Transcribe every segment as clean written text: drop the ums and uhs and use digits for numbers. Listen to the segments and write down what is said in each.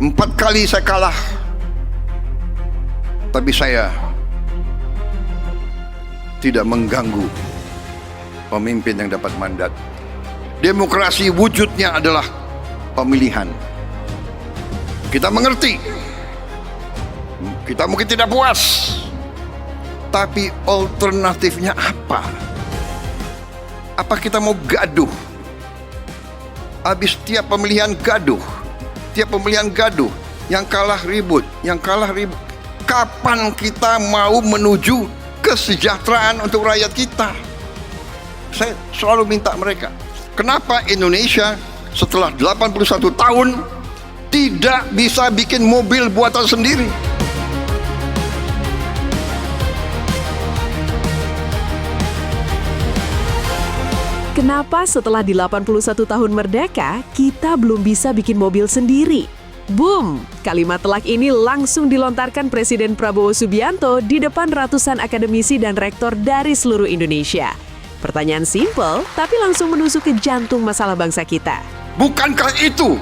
4 kali saya kalah, tapi saya tidak mengganggu pemimpin yang dapat mandat. Demokrasi wujudnya adalah pemilihan. Kita mengerti, kita mungkin tidak puas, tapi alternatifnya apa? Apa kita mau gaduh? Habis tiap pemilihan gaduh, tiap pemilihan gaduh, yang kalah ribut, yang kalah ribut. Kapan kita mau menuju kesejahteraan untuk rakyat kita? Saya selalu minta mereka, kenapa Indonesia setelah 81 tahun tidak bisa bikin mobil buatan sendiri? Kenapa setelah di 81 tahun merdeka, kita belum bisa bikin mobil sendiri? Boom! Kalimat telak ini langsung dilontarkan Presiden Prabowo Subianto di depan ratusan akademisi dan rektor dari seluruh Indonesia. Pertanyaan simpel, tapi langsung menusuk ke jantung masalah bangsa kita. Bukankah itu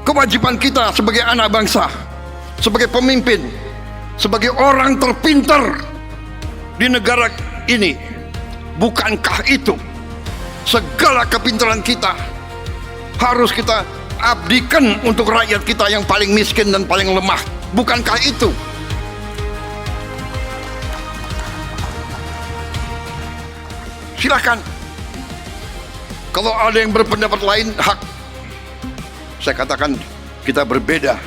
kewajiban kita sebagai anak bangsa, sebagai pemimpin, sebagai orang terpintar di negara ini? Bukankah itu segala kepintaran kita harus kita abdikan untuk rakyat kita yang paling miskin dan paling lemah? Bukankah itu? Silakan, kalau ada yang berpendapat lain, hak. Saya katakan kita berbeda.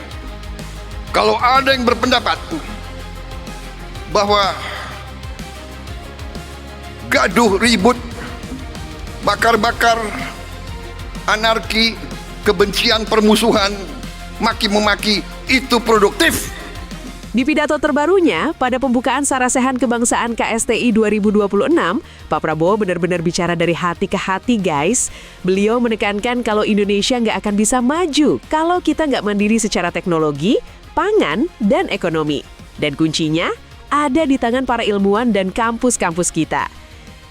Kalau ada yang berpendapat bahwa gaduh, ribut, bakar-bakar, anarki, kebencian, permusuhan, maki-memaki itu produktif. Di pidato terbarunya, pada pembukaan Sarasehan Kebangsaan KSTI 2026, Pak Prabowo benar-benar bicara dari hati ke hati, guys. Beliau menekankan kalau Indonesia nggak akan bisa maju kalau kita nggak mandiri secara teknologi, pangan, dan ekonomi. Dan kuncinya ada di tangan para ilmuwan dan kampus-kampus kita.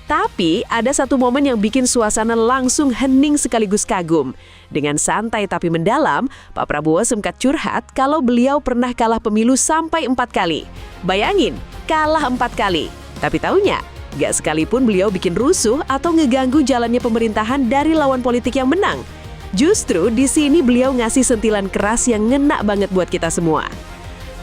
Tapi ada satu momen yang bikin suasana langsung hening sekaligus kagum. Dengan santai tapi mendalam, Pak Prabowo sempat curhat kalau beliau pernah kalah pemilu sampai 4 kali. Bayangin, kalah 4 kali. Tapi taunya, gak sekalipun beliau bikin rusuh atau ngeganggu jalannya pemerintahan dari lawan politik yang menang. Justru di sini beliau ngasih sentilan keras yang ngena banget buat kita semua.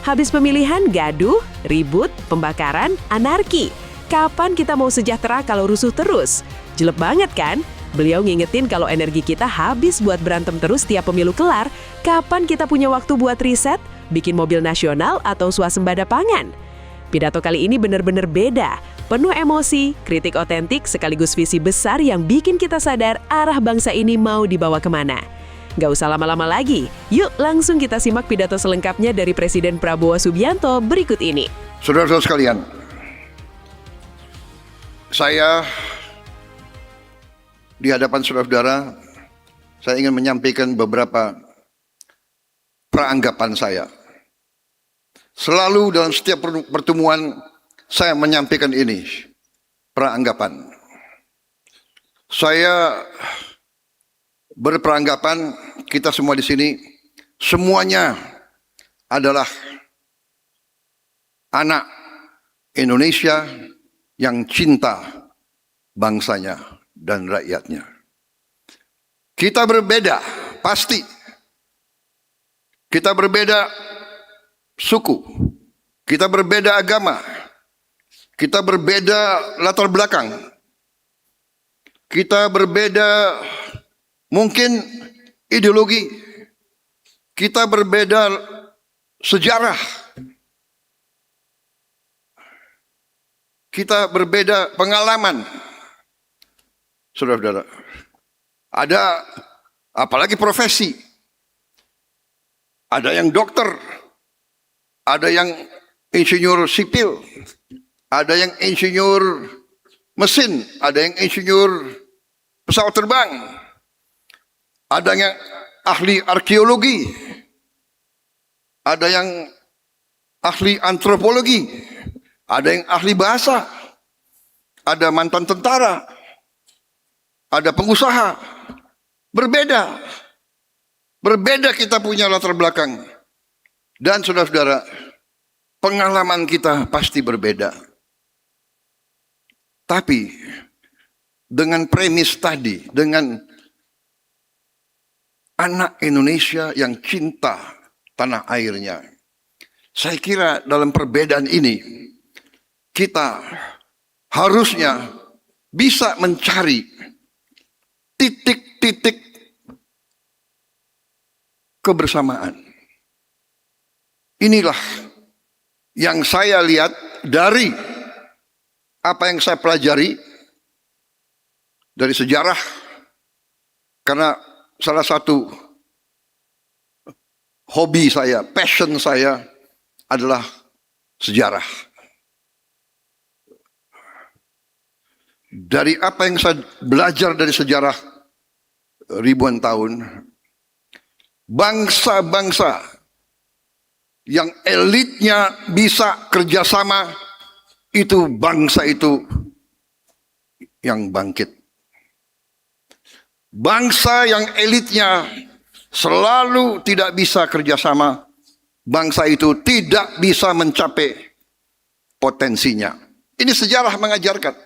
Habis pemilihan gaduh, ribut, pembakaran, anarki. Kapan kita mau sejahtera kalau rusuh terus? Jelek banget kan? Beliau ngingetin kalau energi kita habis buat berantem terus tiap pemilu kelar. Kapan kita punya waktu buat riset, bikin mobil nasional atau swasembada pangan? Pidato kali ini benar-benar beda. Penuh emosi, kritik otentik sekaligus visi besar yang bikin kita sadar arah bangsa ini mau dibawa kemana. Gak usah lama-lama lagi. Yuk langsung kita simak pidato selengkapnya dari Presiden Prabowo Subianto berikut ini. Saudara-saudara sekalian, saya di hadapan saudara-saudara, saya ingin menyampaikan beberapa peranggapan saya. Selalu dalam setiap pertemuan saya menyampaikan ini, peranggapan. Saya berperanggapan kita semua di sini semuanya adalah anak Indonesia yang cinta bangsanya dan rakyatnya. Kita berbeda, pasti. Kita berbeda suku, kita berbeda agama, kita berbeda latar belakang, kita berbeda mungkin ideologi, kita berbeda sejarah, kita berbeda pengalaman. Saudara-saudara, ada apalagi profesi. Ada yang dokter, ada yang insinyur sipil, ada yang insinyur mesin, ada yang insinyur pesawat terbang, ada yang ahli arkeologi, ada yang ahli antropologi, ada yang ahli bahasa, ada mantan tentara, ada pengusaha, berbeda. Berbeda kita punya latar belakang. Dan saudara-saudara, pengalaman kita pasti berbeda. Tapi dengan premis tadi, dengan anak Indonesia yang cinta tanah airnya, saya kira dalam perbedaan ini kita harusnya bisa mencari titik-titik kebersamaan. Inilah yang saya lihat dari apa yang saya pelajari dari sejarah, karena salah satu hobi saya, passion saya adalah sejarah. Dari apa yang saya belajar dari sejarah ribuan tahun, bangsa-bangsa yang elitnya bisa kerjasama, itu bangsa itu yang bangkit. Bangsa yang elitnya selalu tidak bisa kerjasama, bangsa itu tidak bisa mencapai potensinya. Ini sejarah mengajarkan.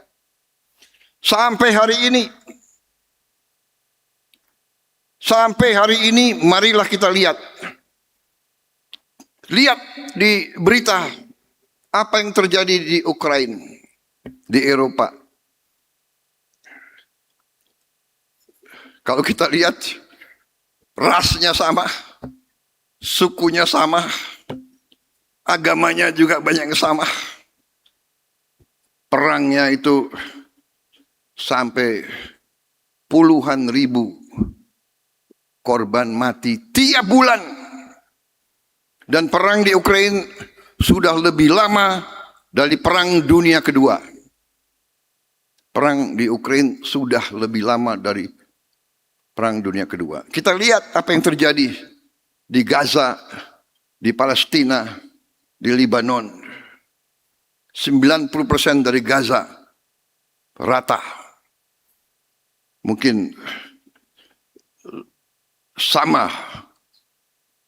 Sampai hari ini marilah kita lihat di berita apa yang terjadi di Ukraina, di Eropa. Kalau kita lihat, rasnya sama, sukunya sama, agamanya juga banyak yang sama. Perangnya itu sampai puluhan ribu korban mati tiap bulan. Dan perang di Ukraina sudah lebih lama dari perang dunia kedua. Perang di Ukraina sudah lebih lama dari perang dunia kedua. Kita lihat apa yang terjadi di Gaza, di Palestina, di Lebanon. 90% dari Gaza rata. Mungkin sama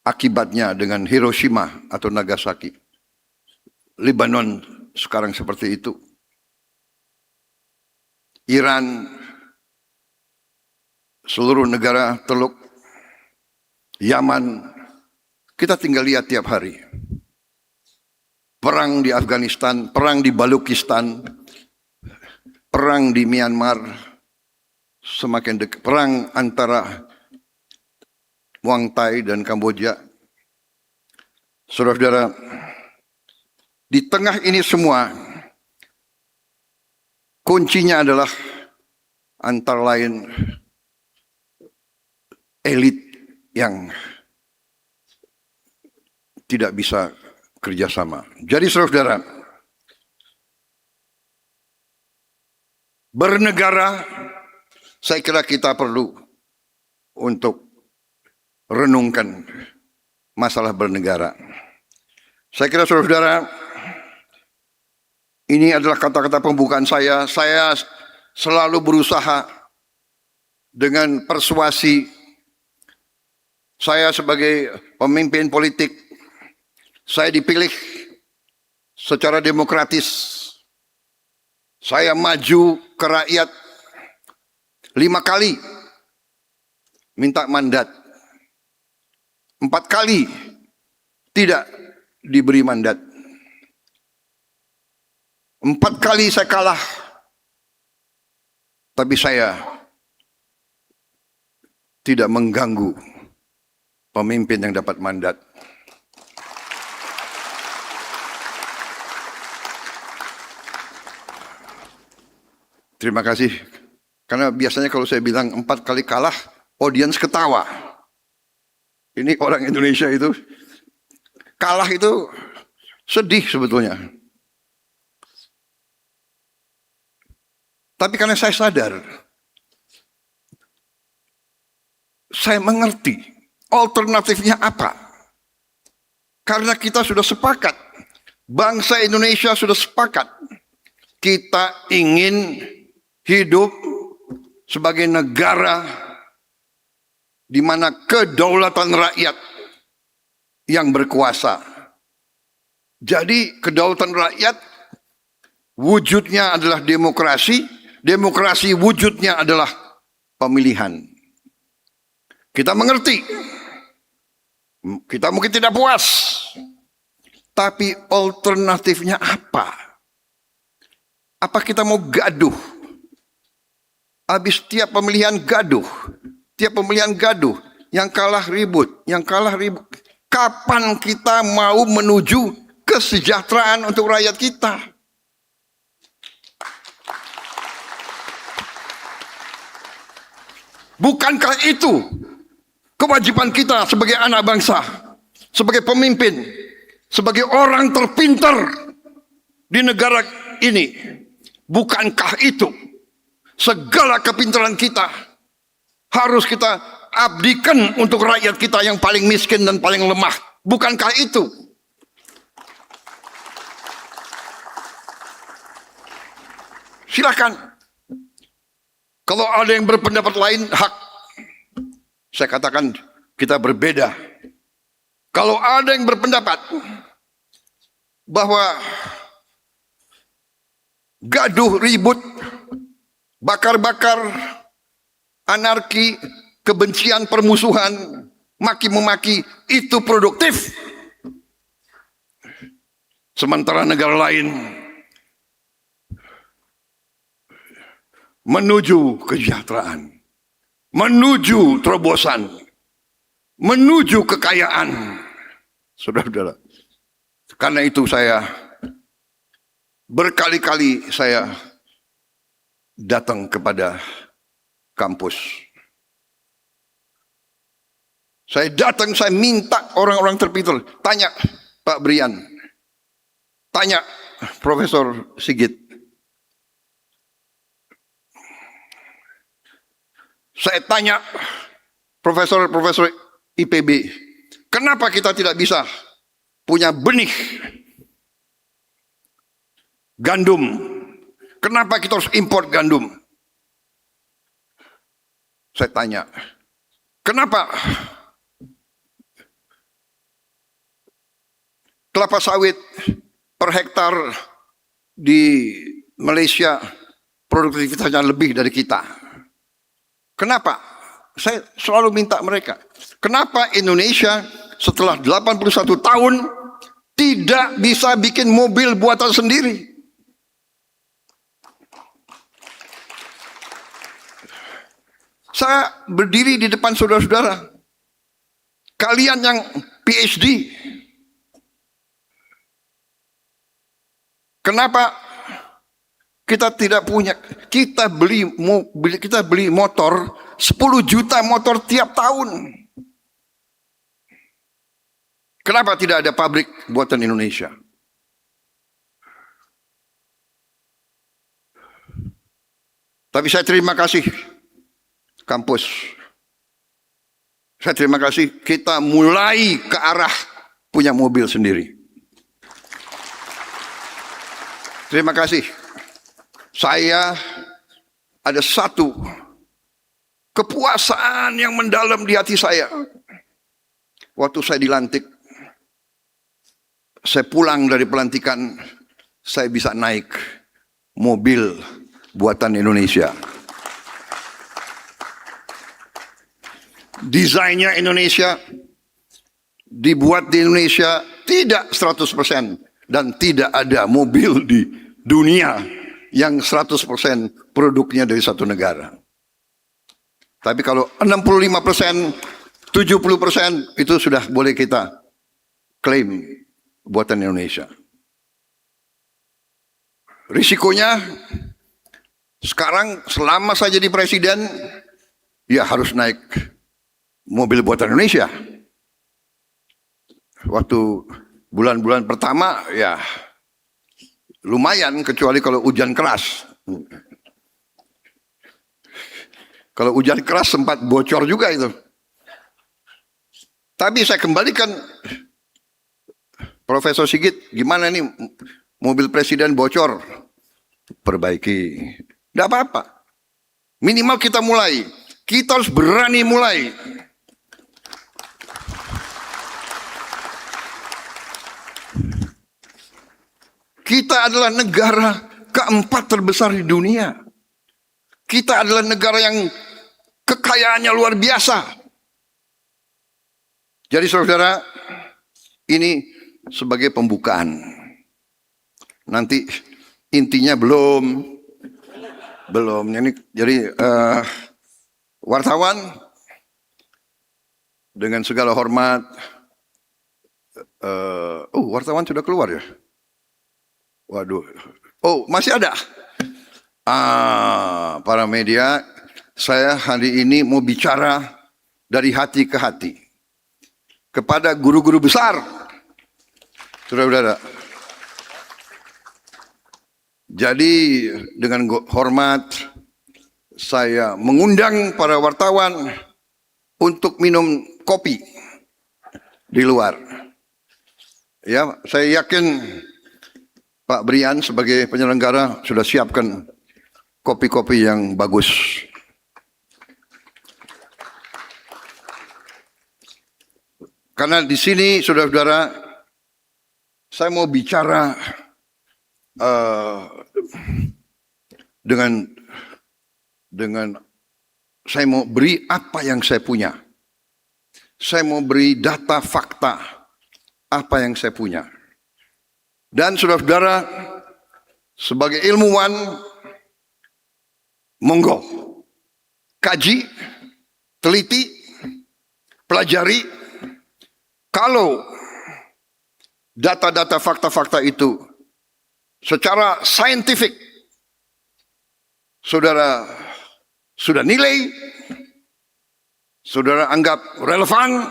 akibatnya dengan Hiroshima atau Nagasaki. Lebanon sekarang seperti itu. Iran, seluruh negara Teluk, Yaman, kita tinggal lihat tiap hari. Perang di Afghanistan, perang di Balukistan, perang di Myanmar, semakin dekat. Perang antara Muang Thai dan Kamboja. Saudara-saudara, di tengah ini semua, kuncinya adalah antara lain elit yang tidak bisa kerjasama. Jadi saudara-saudara, bernegara, saya kira kita perlu untuk renungkan masalah bernegara. Saya kira saudara-saudara, ini adalah kata-kata pembukaan saya. Saya selalu berusaha dengan persuasi. Saya sebagai pemimpin politik, saya dipilih secara demokratis. Saya maju ke rakyat 5 kali minta mandat. 4 kali tidak diberi mandat. 4 kali saya kalah. Tapi saya tidak mengganggu pemimpin yang dapat mandat. Terima kasih. Karena biasanya kalau saya bilang 4 kali kalah, audiens ketawa. Ini orang Indonesia itu, kalah itu sedih sebetulnya. Tapi karena saya sadar, saya mengerti alternatifnya apa. Karena kita sudah sepakat, bangsa Indonesia sudah sepakat, kita ingin hidup sebagai negara di mana kedaulatan rakyat yang berkuasa. Jadi kedaulatan rakyat wujudnya adalah demokrasi, demokrasi wujudnya adalah pemilihan. Kita mengerti, kita mungkin tidak puas, tapi alternatifnya apa? Apa kita mau gaduh? Habis tiap pemilihan gaduh, yang kalah ribut, Kapan kita mau menuju kesejahteraan untuk rakyat kita? Bukankah itu kewajiban kita sebagai anak bangsa, sebagai pemimpin, sebagai orang terpintar di negara ini? Bukankah itu segala kepintaran kita harus kita abdikan untuk rakyat kita yang paling miskin dan paling lemah? Bukankah itu? Silakan. Kalau ada yang berpendapat lain, hak. Saya katakan kita berbeda. Kalau ada yang berpendapat bahwa gaduh, ribut, bakar-bakar, anarki, kebencian, permusuhan, maki-memaki, itu produktif. Sementara negara lain menuju kesejahteraan, menuju terobosan, menuju kekayaan. Saudara-saudara, karena itu saya berkali-kali saya datang kepada kampus. Saya datang, saya minta orang-orang terpintar, tanya Pak Brian, tanya Profesor Sigit. Saya tanya profesor-profesor IPB, kenapa kita tidak bisa punya benih gandum? Kenapa kita harus import gandum? Saya tanya, kenapa kelapa sawit per hektar di Malaysia produktivitasnya lebih dari kita? Kenapa? Saya selalu minta mereka, kenapa Indonesia setelah 81 tahun tidak bisa bikin mobil buatan sendiri? Saya berdiri di depan saudara-saudara, kalian yang PhD, kenapa kita tidak punya? Kita beli motor 10 juta motor tiap tahun. Kenapa tidak ada pabrik buatan Indonesia? Tapi saya terima kasih kampus. Saya terima kasih kita mulai ke arah punya mobil sendiri. Terima kasih. Saya ada satu kepuasaan yang mendalam di hati saya. Waktu saya dilantik, saya pulang dari pelantikan, saya bisa naik mobil buatan Indonesia. Desainnya Indonesia, dibuat di Indonesia, tidak 100%. Dan tidak ada mobil di dunia yang 100% produknya dari satu negara. Tapi kalau 65%, 70% itu sudah boleh kita klaim buatan Indonesia. Risikonya sekarang selama saya jadi presiden, ya harus naik mobil buatan Indonesia. Waktu bulan-bulan pertama ya lumayan, kecuali kalau hujan keras. Kalau hujan keras sempat bocor juga itu. Tapi saya kembalikan, Profesor Sigit, gimana nih mobil presiden bocor? Perbaiki. Tidak apa-apa. Minimal kita mulai. Kita harus berani mulai. Kita adalah negara keempat terbesar di dunia. Kita adalah negara yang kekayaannya luar biasa. Jadi saudara, ini sebagai pembukaan. Nanti intinya belum. Jadi wartawan dengan segala hormat. Wartawan sudah keluar ya? Waduh. Oh, masih ada? Para media, saya hari ini mau bicara dari hati ke hati. Kepada guru-guru besar. Saudara-saudara. Jadi dengan hormat, saya mengundang para wartawan untuk minum kopi di luar. Ya, saya yakin Pak Brian sebagai penyelenggara sudah siapkan kopi-kopi yang bagus. Karena di sini, saudara-saudara, saya mau bicara dengan saya mau beri apa yang saya punya. Saya mau beri data fakta apa yang saya punya. Dan saudara-saudara, sebagai ilmuwan, monggo, kaji, teliti, pelajari. Kalau data-data fakta-fakta itu secara saintifik saudara sudah nilai, saudara anggap relevan,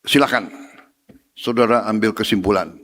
silakan saudara ambil kesimpulan.